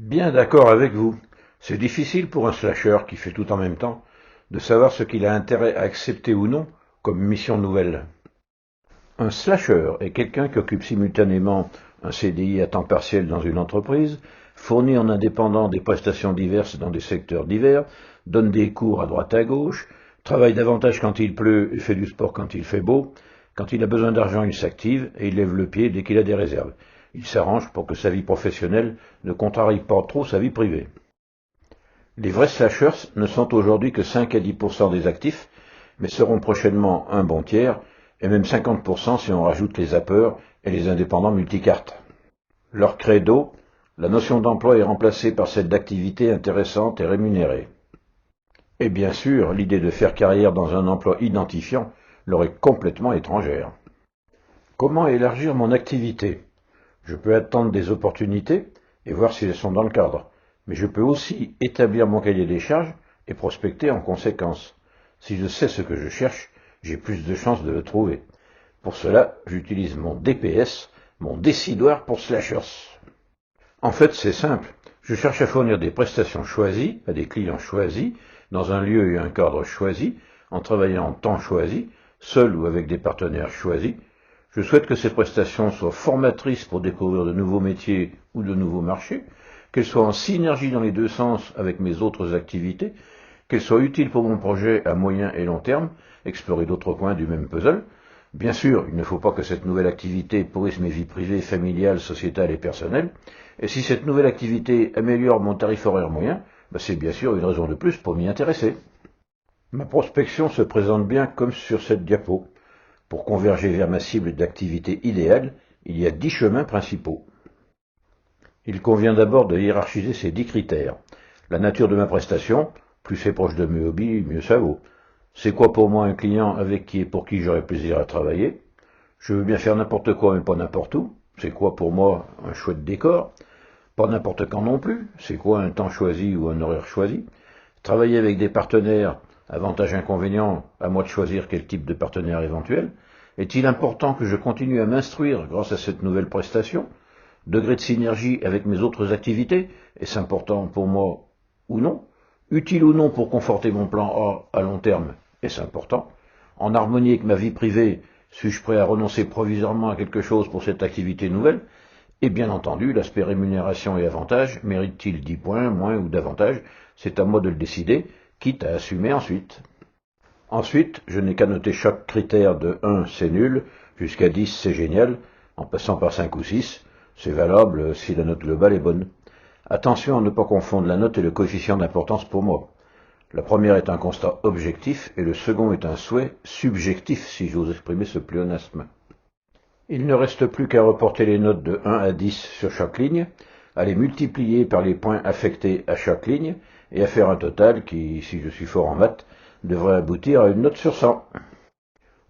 Bien d'accord avec vous. C'est difficile pour un slasher qui fait tout en même temps de savoir ce qu'il a intérêt à accepter ou non comme mission nouvelle. Un slasher est quelqu'un qui occupe simultanément un CDI à temps partiel dans une entreprise, fournit en indépendant des prestations diverses dans des secteurs divers, donne des cours à droite à gauche, travaille davantage quand il pleut et fait du sport quand il fait beau. Quand il a besoin d'argent, il s'active et il lève le pied dès qu'il a des réserves. Il s'arrange pour que sa vie professionnelle ne contrarie pas trop sa vie privée. Les vrais slashers ne sont aujourd'hui que 5 à 10% des actifs, mais seront prochainement un bon tiers, et même 50% si on rajoute les zappeurs et les indépendants multicartes. Leur credo, la notion d'emploi est remplacée par celle d'activité intéressante et rémunérée. Et bien sûr, l'idée de faire carrière dans un emploi identifiant leur est complètement étrangère. Comment élargir mon activité? Je peux attendre des opportunités et voir si elles sont dans le cadre, mais je peux aussi établir mon cahier des charges et prospecter en conséquence. Si je sais ce que je cherche, j'ai plus de chances de le trouver. Pour cela, j'utilise mon DPS, mon décidoir pour slashers. En fait, c'est simple. Je cherche à fournir des prestations choisies à des clients choisis, dans un lieu et un cadre choisi, en travaillant en temps choisi, seul ou avec des partenaires choisis. Je souhaite que ces prestations soient formatrices pour découvrir de nouveaux métiers ou de nouveaux marchés, qu'elles soient en synergie dans les deux sens avec mes autres activités, qu'elles soient utiles pour mon projet à moyen et long terme, explorer d'autres coins du même puzzle. Bien sûr, il ne faut pas que cette nouvelle activité pourrisse mes vies privées, familiales, sociétales et personnelles, et si cette nouvelle activité améliore mon tarif horaire moyen, c'est bien sûr une raison de plus pour m'y intéresser. Ma prospection se présente bien comme sur cette diapo. Pour converger vers ma cible d'activité idéale, il y a 10 chemins principaux. Il convient d'abord de hiérarchiser ces 10 critères. La nature de ma prestation, plus c'est proche de mes hobbies, mieux ça vaut. C'est quoi pour moi un client avec qui et pour qui j'aurai plaisir à travailler? Je veux bien faire n'importe quoi mais pas n'importe où. C'est quoi pour moi un chouette décor? Pas n'importe quand non plus. C'est quoi un temps choisi ou un horaire choisi? Travailler avec des partenaires, avantages inconvénients, à moi de choisir quel type de partenaire éventuel. Est-il important que je continue à m'instruire grâce à cette nouvelle prestation? Degré de synergie avec mes autres activités, est-ce important pour moi ou non? Utile ou non pour conforter mon plan A à long terme, est-ce important? En harmonie avec ma vie privée, suis-je prêt à renoncer provisoirement à quelque chose pour cette activité nouvelle? Et bien entendu, l'aspect rémunération et avantage mérite-t-il 10 points, moins ou davantage? C'est à moi de le décider, quitte à assumer ensuite. Ensuite, je n'ai qu'à noter chaque critère de 1, c'est nul, jusqu'à 10, c'est génial, en passant par 5 ou 6, c'est valable si la note globale est bonne. Attention à ne pas confondre la note et le coefficient d'importance pour moi. La première est un constat objectif et le second est un souhait subjectif, si j'ose exprimer ce pléonasme. Il ne reste plus qu'à reporter les notes de 1 à 10 sur chaque ligne, à les multiplier par les points affectés à chaque ligne et à faire un total qui, si je suis fort en maths, devrait aboutir à une note sur 100.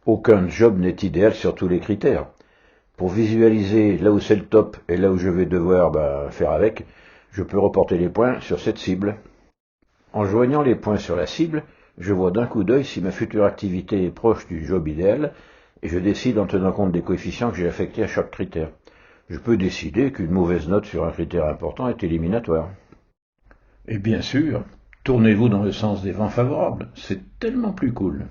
Aucun job n'est idéal sur tous les critères. Pour visualiser là où c'est le top et là où je vais devoir faire avec, je peux reporter les points sur cette cible. En joignant les points sur la cible, je vois d'un coup d'œil si ma future activité est proche du job idéal et je décide en tenant compte des coefficients que j'ai affectés à chaque critère. Je peux décider qu'une mauvaise note sur un critère important est éliminatoire. Et bien sûr, tournez-vous dans le sens des vents favorables, c'est tellement plus cool.